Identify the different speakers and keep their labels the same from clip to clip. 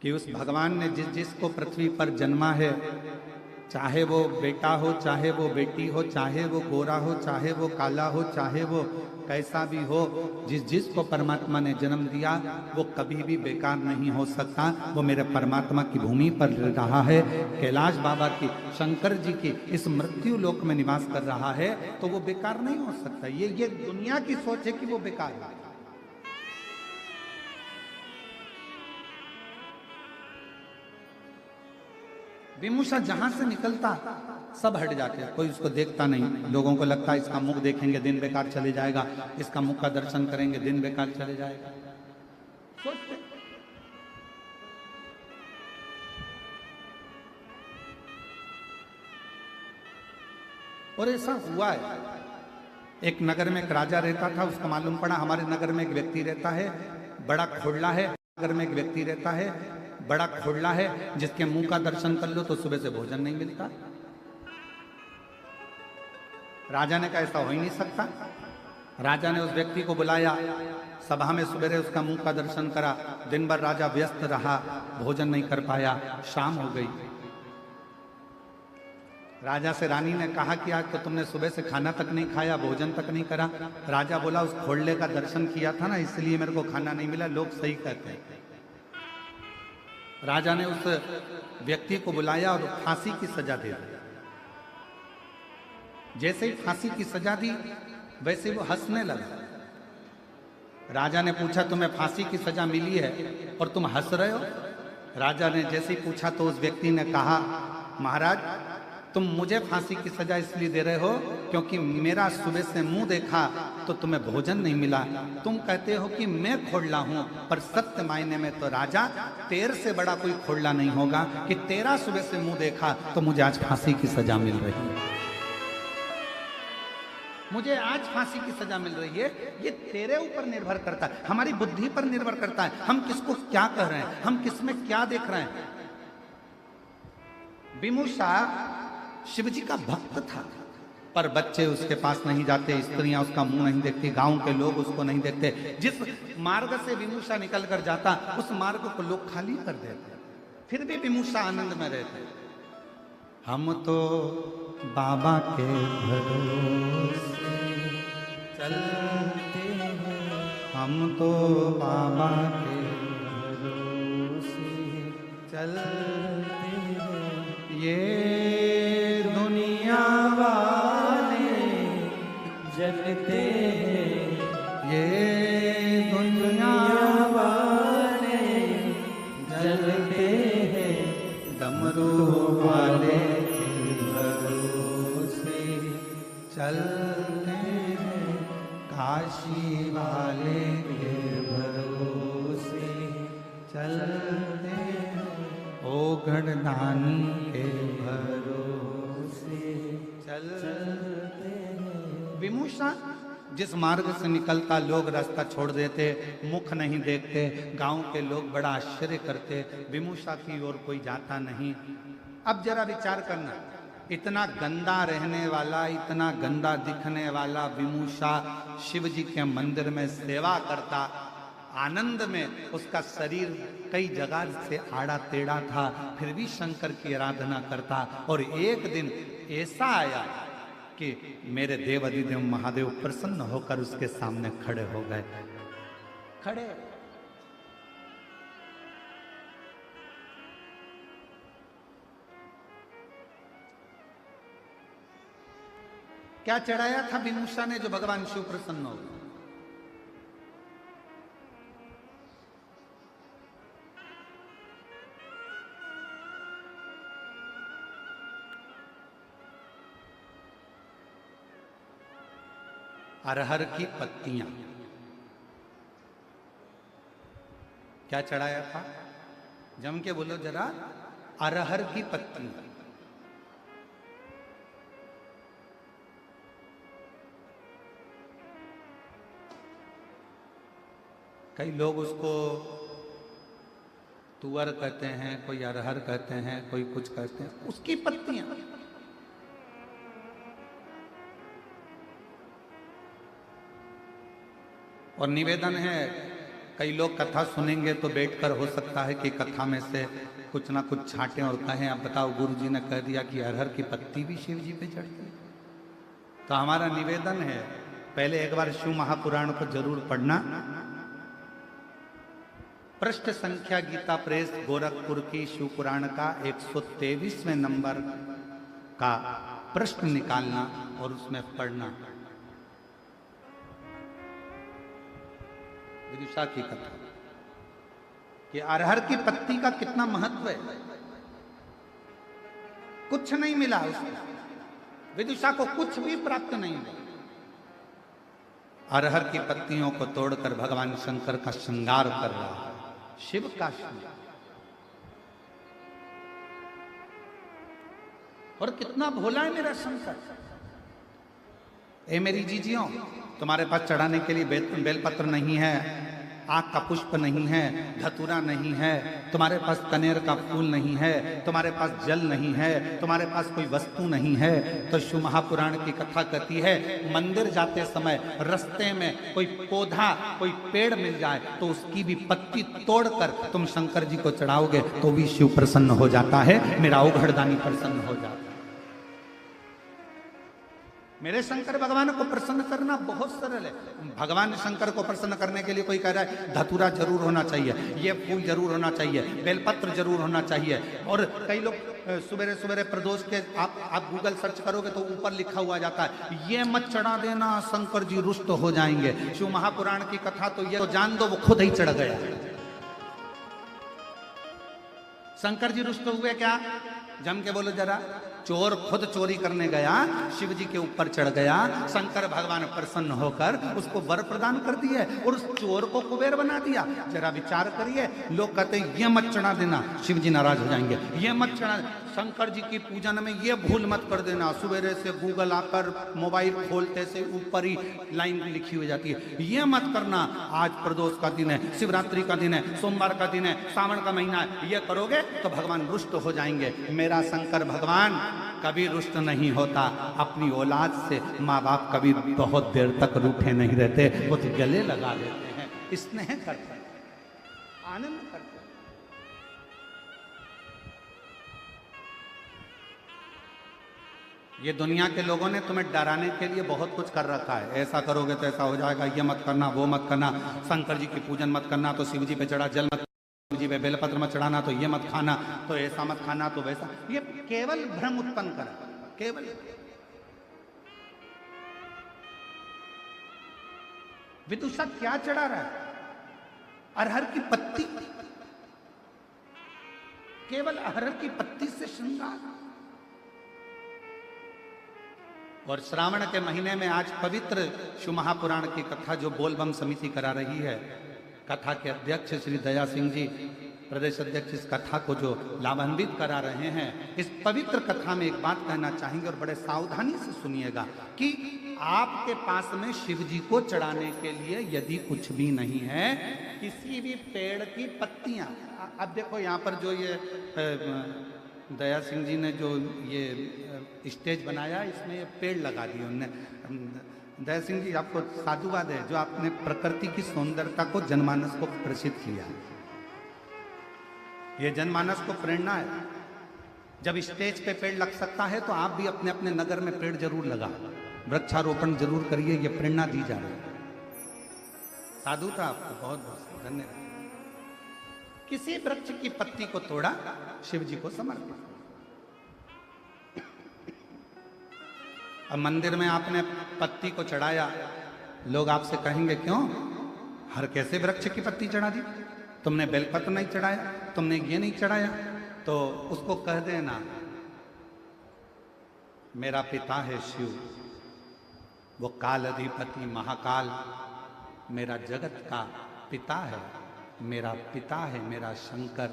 Speaker 1: कि उस भगवान ने जिस जिसको पृथ्वी पर जन्मा है, चाहे वो बेटा हो, चाहे वो बेटी हो, चाहे वो गोरा हो, चाहे वो काला हो, चाहे वो कैसा भी हो, जिस जिसको परमात्मा ने जन्म दिया वो कभी भी बेकार नहीं हो सकता। वो मेरे परमात्मा की भूमि पर रहा है, कैलाश बाबा की, शंकर जी की इस मृत्यु लोक में निवास कर रहा है, तो वो बेकार नहीं हो सकता। ये दुनिया की सोच है कि वो बेकार है। विमूषा जहां से निकलता सब हट जाते हैं, कोई उसको देखता नहीं। लोगों को लगता है इसका मुख देखेंगे दिन बेकार चले जाएगा, इसका मुख का दर्शन करेंगे दिन बेकार चले जाएगा, सोचते। और ऐसा हुआ है। एक नगर में एक राजा रहता था, उसको मालूम पड़ा हमारे नगर में एक व्यक्ति रहता है, बड़ा खोड़ला है। नगर में एक व्यक्ति रहता है, बड़ा खोड़ला है, जिसके मुंह का दर्शन कर लो तो सुबह से भोजन नहीं मिलता। राजा ने कहा ऐसा हो ही नहीं सकता। राजा ने उस व्यक्ति को बुलाया, सभा में सवेरे उसका मुंह का दर्शन करा। दिन भर राजा व्यस्त रहा, भोजन नहीं कर पाया। शाम हो गई, राजा से रानी ने कहा कि आज तो तुमने सुबह से खाना तक नहीं खाया, भोजन तक नहीं करा। राजा बोला उस खोड़ले का दर्शन किया था ना, इसलिए मेरे को खाना नहीं मिला, लोग सही कहते हैं। राजा ने उस व्यक्ति को बुलाया और फांसी की सजा दे दी। जैसे ही फांसी की सजा दी वैसे वो हंसने लगा। राजा ने पूछा तुम्हें फांसी की सजा मिली है और तुम हंस रहे हो? राजा ने जैसे ही पूछा तो उस व्यक्ति ने कहा महाराज तुम मुझे फांसी की सजा इसलिए दे रहे हो क्योंकि मेरा सुबह से मुंह देखा तो तुम्हें भोजन नहीं मिला। तुम कहते हो कि मैं खोड़ला हूं, पर सत्य मायने में तो राजा तेरे से बड़ा कोई खोड़ला नहीं होगा कि तेरा सुबह से मुंह देखा तो मुझे आज फांसी की सजा मिल रही है। मुझे आज फांसी की सजा मिल रही है, ये तेरे ऊपर निर्भर करता है, हमारी बुद्धि पर निर्भर करता है, हम किसको क्या कह रहे हैं, हम किसमें क्या देख रहे हैं। विमूषा शिवजी का भक्त था, पर बच्चे उसके पास नहीं जाते, स्त्रियां उसका मुंह नहीं देखती, गांव के लोग उसको नहीं देखते। जिस मार्ग से विमूषा निकल कर जाता उस मार्ग को लोग खाली कर देते, फिर भी विमूषा आनंद में रहते। हम तो बाबा के भरोसे चलते हैं, हम तो बाबा के भरोसे चलते हैं। ये दुनिया वाले जलते हैं, ये दुनिया वाले जलते हैं, डमरू वाले चलते हैं, काशी वाले के भरोसे चलते हैं, ओ गणदानी के भरोसे चलते हैं। विमूषा जिस मार्ग से निकलता लोग रास्ता छोड़ देते, मुख नहीं देखते, गांव के लोग बड़ा आश्चर्य करते, विमूषा की ओर कोई जाता नहीं। अब जरा विचार करना, इतना गंदा रहने वाला, इतना गंदा दिखने वाला विमूषा शिव जी के मंदिर में सेवा करता, आनंद में उसका शरीर कई जगह से आड़ा टेढ़ा था, फिर भी शंकर की आराधना करता। और एक दिन ऐसा आया कि मेरे देव अधिदेव महादेव प्रसन्न होकर उसके सामने खड़े हो गए। खड़े क्या चढ़ाया था विमूषा ने जो भगवान शिव प्रसन्न हो? अरहर की पत्तियां। क्या चढ़ाया था? जम के बोलो जरा। अरहर की पत्तियां। कई लोग उसको तुअर कहते हैं, कोई अरहर कहते हैं, कोई कुछ कहते हैं, उसकी पत्तियां। और निवेदन है कई लोग कथा सुनेंगे तो बैठकर हो सकता है कि कथा में से कुछ ना कुछ छांटें और कहें, अब बताओ गुरु जी ने कह दिया कि अरहर की पत्ती भी शिव जी पे चढ़ती है। तो हमारा निवेदन है, पहले एक बार शिव महापुराण को जरूर पढ़ना। पृष्ठ संख्या गीता प्रेस गोरखपुर की शिव पुराण का 123वें नंबर का प्रश्न निकालना और उसमें पढ़ना। विदुषा की कथा कि अरहर की पत्ती का कितना महत्व है। कुछ नहीं मिला उसको, विदुषा को कुछ भी प्राप्त नहीं हुआ। अरहर की पत्तियों को तोड़कर भगवान शंकर का श्रृंगार कर रहा है, शिव का श्रृंगार। और कितना भोला है मेरा शंकर। ए मेरी जीजियों, तुम्हारे पास चढ़ाने के लिए बेलपत्र नहीं है, आग का पुष्प नहीं है, धतूरा नहीं है, तुम्हारे पास कनेर का फूल नहीं है, तुम्हारे पास जल नहीं है, तुम्हारे पास कोई वस्तु नहीं है, तो शिव महापुराण की कथा कहती है मंदिर जाते समय रास्ते में कोई पौधा, कोई पेड़ मिल जाए तो उसकी भी पत्ती तोड़कर तुम शंकर जी को चढ़ाओगे तो भी शिव प्रसन्न हो जाता है, मेरा औघड़दानी प्रसन्न हो जाता है। मेरे शंकर भगवान को प्रसन्न करना बहुत सरल है। भगवान शंकर को प्रसन्न करने के लिए कोई कह रहा है धतूरा जरूर होना चाहिए, ये फूल जरूर होना चाहिए, बेलपत्र जरूर होना चाहिए। और कई लोग सुबह सुबह प्रदोष के आप गूगल सर्च करोगे तो ऊपर लिखा हुआ जाता है ये मत चढ़ा देना, शंकर जी रुष्ट हो जाएंगे। शिव महापुराण की कथा तो ये तो जान दो, वो खुद ही चढ़ गया। शंकर जी रुष्ट हुए क्या? जम के बोलो जरा। चोर खुद चोरी करने गया, शिव जी के ऊपर चढ़ गया, शंकर भगवान प्रसन्न होकर उसको वर प्रदान कर दिए और उस चोर को कुबेर बना दिया। जरा विचार करिए, लोग कहते हैं ये मत चढ़ा देना, शिव जी नाराज हो जाएंगे, ये मत चढ़ा, शंकर जी की पूजन में ये भूल मत कर देना। सुबह से गूगल आकर मोबाइल खोलते से ऊपर ही लाइन लिखी हो जाती है, ये मत करना, आज प्रदोष का दिन है, शिवरात्रि का दिन है, सोमवार का दिन है, सावन का महीना है, ये करोगे तो भगवान रुष्ट हो जाएंगे। मेरा शंकर भगवान कभी रुष्ट नहीं होता। अपनी औलाद से माँ बाप कभी बहुत देर तक रूठे नहीं रहते, वो तो गले लगा लेते हैं, स्नेह करते हैं, आनंद करते हैं। ये दुनिया के लोगों ने तुम्हें डराने के लिए बहुत कुछ कर रखा है, ऐसा करोगे तो ऐसा हो जाएगा, ये मत करना, वो मत करना, शंकर जी की पूजन मत करना तो शिव जी पे चढ़ा जल मत, जी पे बेलपत्र मत चढ़ाना तो ये मत खाना, तो ऐसा मत खाना तो वैसा। ये केवल भ्रम उत्पन्न कर, केवल। विदुषा क्या चढ़ा रहा है? अरहर की पत्ती, केवल अरहर की पत्ती से श्रृंगार। और श्रावण के महीने में आज पवित्र शिव महापुराण की कथा जो बोलबम समिति करा रही है, कथा के अध्यक्ष श्री दया सिंह जी, प्रदेश अध्यक्ष, इस कथा को जो लाभान्वित करा रहे हैं, इस पवित्र कथा में एक बात कहना चाहेंगे और बड़े सावधानी से सुनिएगा कि आपके पास में शिव जी को चढ़ाने के लिए यदि कुछ भी नहीं है, किसी भी पेड़ की पत्तियां, अब देखो यहाँ पर जो ये दया सिंह जी ने जो ये स्टेज बनाया, इसमें ये पेड़ लगा दिए उन्होंने। दया सिंह जी, आपको साधुवाद है जो आपने प्रकृति की सौंदर्यता को जनमानस को प्रसिद्ध किया। ये जनमानस को प्रेरणा है। जब स्टेज पे पेड़ लग सकता है तो आप भी अपने अपने नगर में पेड़ जरूर लगा, वृक्षारोपण जरूर करिए, ये प्रेरणा दी जा रही है। साधु था आपको बहुत बहुत धन्यवाद। किसी वृक्ष की पत्ती को तोड़ा, शिव जी को समर्पित। अब मंदिर में आपने पत्ती को चढ़ाया, लोग आपसे कहेंगे क्यों हर कैसे वृक्ष की पत्ती चढ़ा दी, तुमने बेलपत्र नहीं चढ़ाया, तुमने ये नहीं चढ़ाया। तो उसको कह देना मेरा पिता है शिव, वो काल अधिपति महाकाल मेरा जगत का पिता है, मेरा पिता है मेरा शंकर,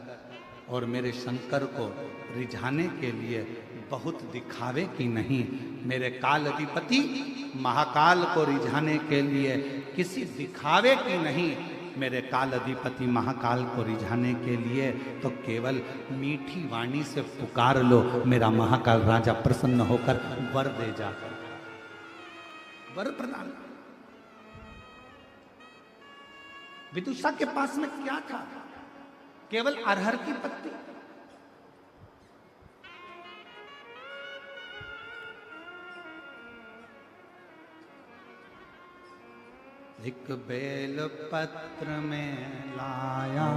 Speaker 1: और मेरे शंकर को रिझाने के लिए बहुत दिखावे की नहीं, मेरे काल अधिपति महाकाल को रिझाने के लिए किसी दिखावे की नहीं, मेरे काल अधिपति महाकाल को रिझाने के लिए तो केवल मीठी वाणी से पुकार लो, मेरा महाकाल राजा प्रसन्न होकर वर दे जाकर, वर प्रदान। विदुषा के पास में क्या था? केवल अरहर की पत्ती। एक बेल पत्र में लाया,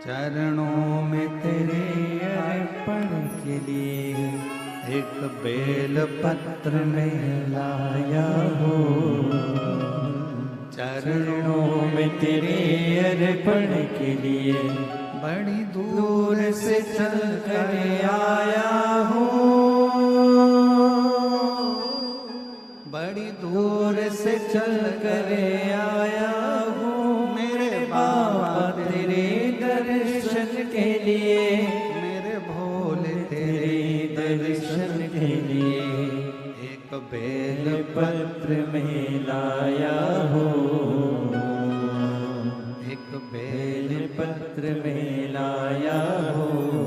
Speaker 1: चरणों में तेरे अर्पण के लिए। एक बेल पत्र में लाया हो, चरणों में तेरे अर्पण के लिए। बड़ी दूर से चल कर आया हूँ, बड़ी दूर से चल कर आया हूँ मेरे बाबा तेरे दर्शन के लिए, मेरे भोले तेरे दर्शन के लिए। एक बेल पत्र में लाया हूँ, एक बेल पत्र में लाया हूँ,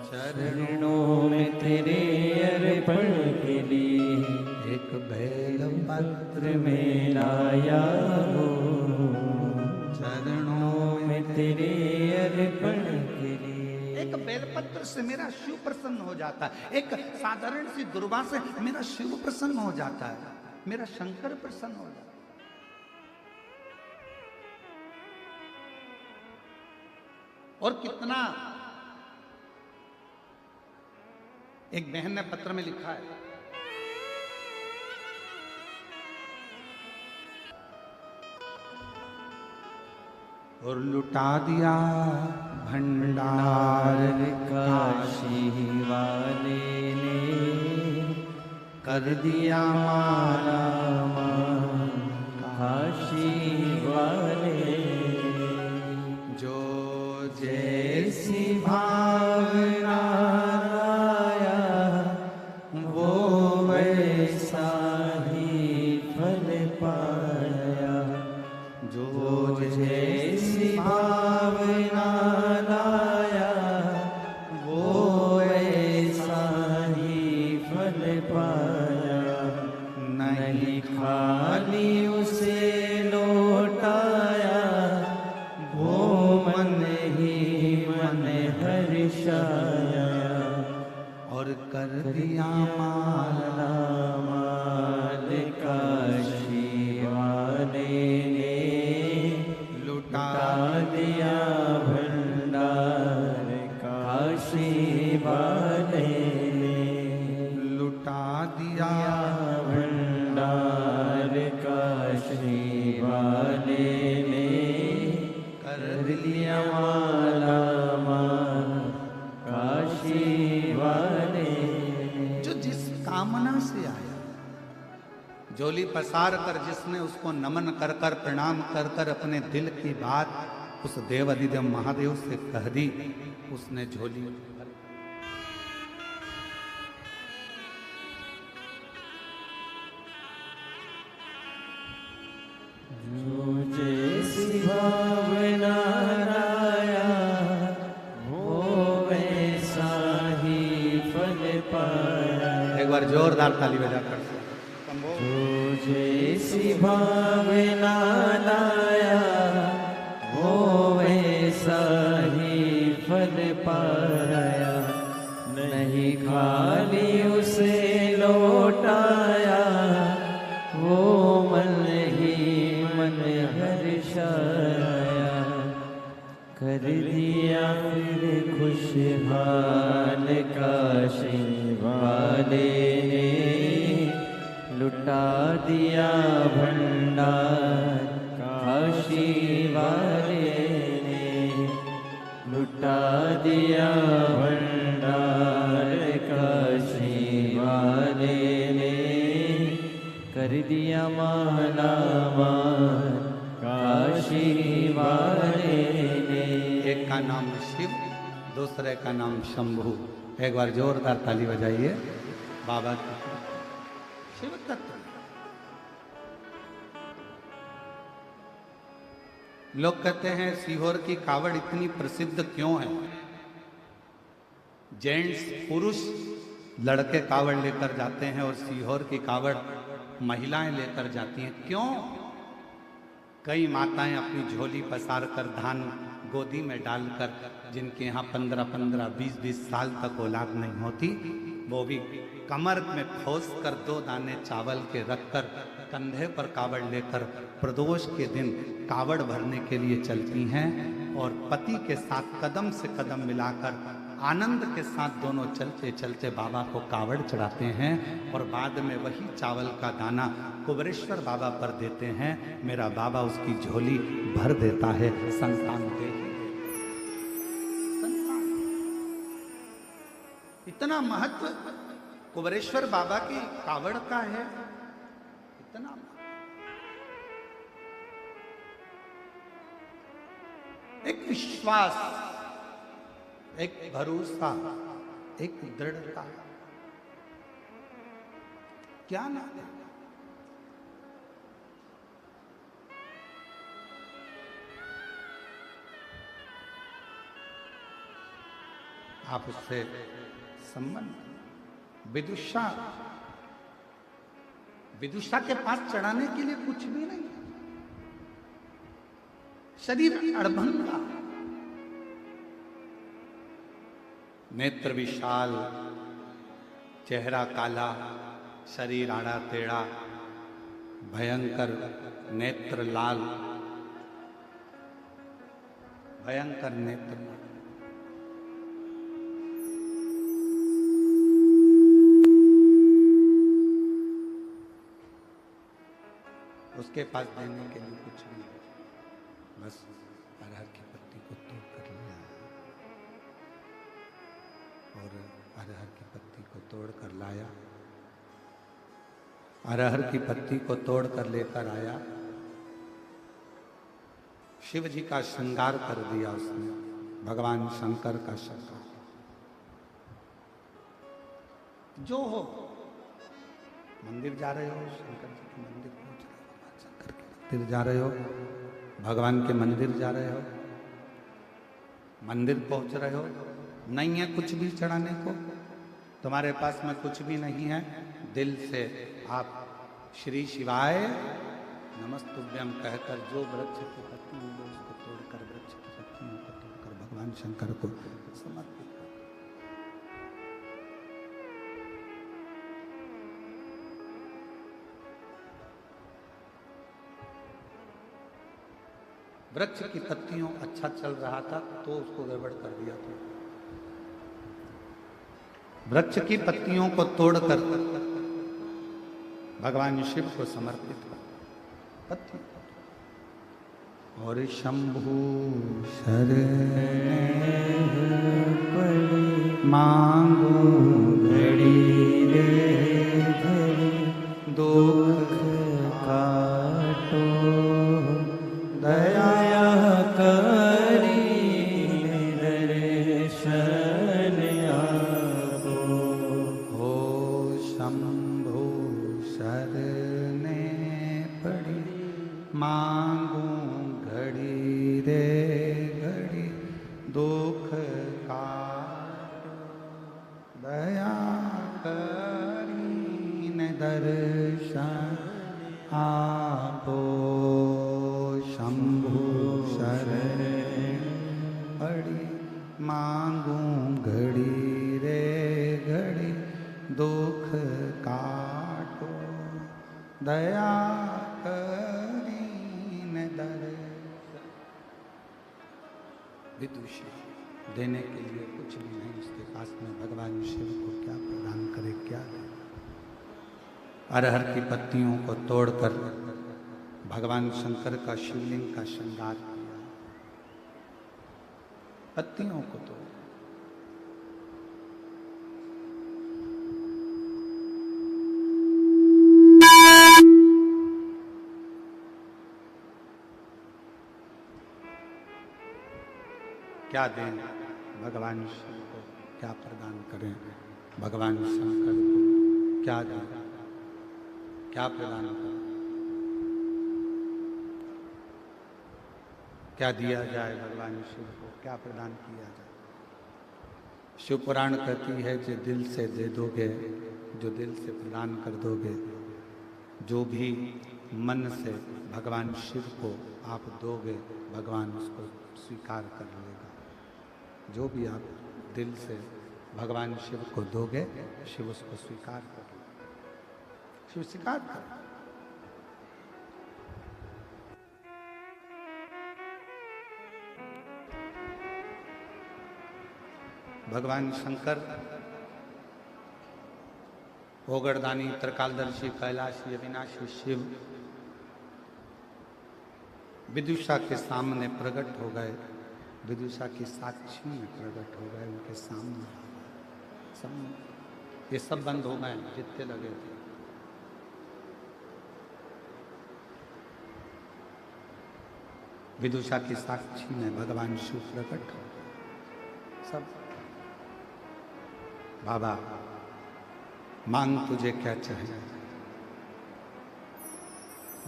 Speaker 1: चरणों में तेरे अर्पण के लिए। एक बेल पत्र में लाया हूँ, चरणों में तेरे अर्पण के लिए। एक बेलपत्र से मेरा शिव प्रसन्न हो जाता है, एक साधारण सी दुर्वा से मेरा शिव प्रसन्न हो जाता है, मेरा शंकर प्रसन्न हो जाता है। और कितना, एक बहन ने पत्र में लिखा है, और लुटा दिया भंडार काशी वाले ने, कर दिया माला माल काशी वाले। जो जैसी भावना लाया वो वैसा ही फल पाया। जो जैसी भावना लाया वो ऐसा ही फल पाया। नहीं खाली उसे लौटाया वो मन ही मन हर्षाया। और कर दिया माला माल काशी वाले ने, लुटा दिया भंडार काशी वाले ने। लुटा दिया भंडार काशी वाले ने, कर दिया माला माल काशी वाले। जो जिस कामना से आया, झोली पसार कर जिसने उसको नमन कर कर प्रणाम कर कर अपने दिल की बात उस देव अधिदेव महादेव से कह दी, उसने झोली भर।
Speaker 2: जो जैसी भावना लाया वो वैसा ही फल पाया।
Speaker 1: एक बार जोरदार ताली बजाकर।
Speaker 2: जो जैसी भावना लाया वो वैसा ही फल पाया। नहीं खाली उसे लौटाया वो मन ही मन हर्षाया। कर दिया फिर खुशहाल काशी वाले ने, लुटा दिया भंडार काशी वाले ने। लुटा दिया भंडार काशी वाले ने, कर दिया माला माल काशी वाले ने।
Speaker 1: एक का नाम शिव, दूसरे का नाम शंभु। एक बार जोरदार ताली बजाइए बाबा की। शिव तत्व। लोग कहते हैं सीहोर की कावड़ इतनी प्रसिद्ध क्यों है? जेंट्स पुरुष लड़के कावड़ लेकर जाते हैं और सीहोर की कावड़ महिलाएं लेकर जाती हैं। क्यों? कई माताएं अपनी झोली पसार कर धान गोदी में डालकर, जिनके यहाँ 15-15, 20-20 साल तक औलाद नहीं होती, वो भी कमर में खोस कर 2 दाने चावल के रखकर कंधे पर कावड़ लेकर प्रदोष के दिन कावड़ भरने के लिए चलती हैं और पति के साथ कदम से कदम मिलाकर आनंद के साथ दोनों चलते चलते बाबा को कावड़ चढ़ाते हैं और बाद में वही चावल का दाना कुबरेश्वर बाबा पर देते हैं। मेरा बाबा उसकी झोली भर देता है। संतान दे संतान। इतना महत्व कुबरेश्वर बाबा की कावड़ का है, इतना। एक विश्वास, एक भरोसा, एक दृढ़ता, क्या ना है। आप उससे संबंध, विदुषा, विदुषा के पास चढ़ाने के लिए कुछ भी नहीं, शरीर अड़भंगा, नेत्र विशाल, चेहरा काला, शरीर आड़ा टेढ़ा, भयंकर नेत्र लाल, भयंकर नेत्र। उसके पास देने के लिए कुछ नहीं, बस अरहर की पत्ती को तोड़ कर लिया और अरहर की पत्ती को तोड़ कर लाया, अरहर की पत्ती को तोड़ कर लेकर आया। शिव जी का श्रृंगार कर दिया उसने, भगवान शंकर का श्रृंगार। जो हो, मंदिर जा रहे हो, शंकर जी के मंदिर पहुंच रहे हो, भगवान शंकर के मंदिर जा रहे हो, भगवान के मंदिर जा रहे हो, मंदिर पहुंच रहे हो, नहीं है कुछ भी चढ़ाने को, तुम्हारे पास में कुछ भी नहीं है, दिल से आप श्री शिवाय नमस्तुभ्यम कहकर जो वृक्ष की पत्ती होंगे उसको तोड़कर, वृक्ष की पत्तियों को तोड़कर भगवान शंकर को समर्पित कर। वृक्ष की पत्तियों अच्छा चल रहा था तो उसको गड़बड़ कर दिया था। वृक्ष की पत्तियों को तोड़कर भगवान शिव को समर्पित कर पत्ती। और शंभु शरण मांगो घड़ी रे दुख काटो दया करी दर्शन आपो। हो शंभु शरणे पड़ी मांगू घड़ी रे घड़ी दुख काटो दया करी दर्शन आपो। शंभु शरण पड़ी मांगू घड़ी रे घड़ी दुख काटो दया करीन दर्शन। विदुषी देने के लिए कुछ भी नहीं उसके पास में, भगवान शिव को क्या प्रदान करे, क्या दे। अरहर की पत्तियों को तोड़कर भगवान शंकर का शिवलिंग का श्रृंगार किया, पत्तियों को तोड़। क्या दें भगवान शिव को, क्या प्रदान करें भगवान शंकर को, क्या दें, क्या प्रदान करें, क्या दिया जाए भगवान शिव को, क्या प्रदान किया जाए। शिव पुराण कहती है जो दिल से दे दोगे, जो दिल से प्रदान कर दोगे, जो भी मन से भगवान शिव को आप दोगे, भगवान उसको स्वीकार कर लेगा। जो भी आप दिल से भगवान शिव को दोगे, शिव उसको स्वीकार कर लेगा। शिव स्वीकार कर। भगवान शंकर, ओगरदानी, त्रिकालदर्शी, कैलाशी, अविनाशी शिव विदुषा के सामने प्रकट हो गए। विदुषा की साक्षी में प्रकट हो गए, उनके सामने सब ये सब बंद हो गए जितने लगे थे। विदुषा की साक्षी में भगवान शिव प्रकट हो गए। सब बाबा मांग तुझे क्या चाहिए,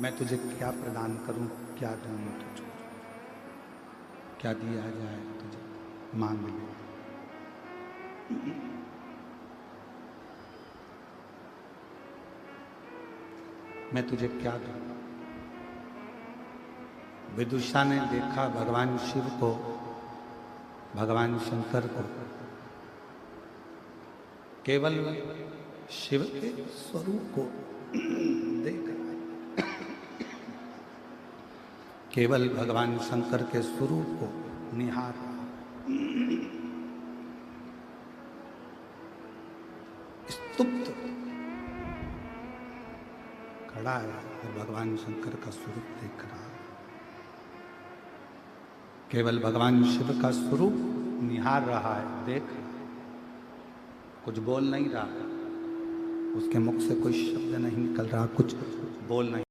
Speaker 1: मैं तुझे क्या प्रदान करूं, क्या दूं तुझको, क्या दिया जाए तुझे, मांग ले। मैं तुझे क्या दूं। विदुषा ने देखा भगवान शिव को, भगवान शंकर को, केवल शिव के स्वरूप को देख रहा है, केवल भगवान शंकर के स्वरूप को निहार रहा, स्तुप्त खड़ा है और भगवान शंकर का स्वरूप देख रहा है। केवल भगवान शिव का स्वरूप निहार रहा है, देख रहा है, कुछ बोल नहीं रहा, उसके मुख से कोई शब्द नहीं निकल रहा, कुछ बोल नहीं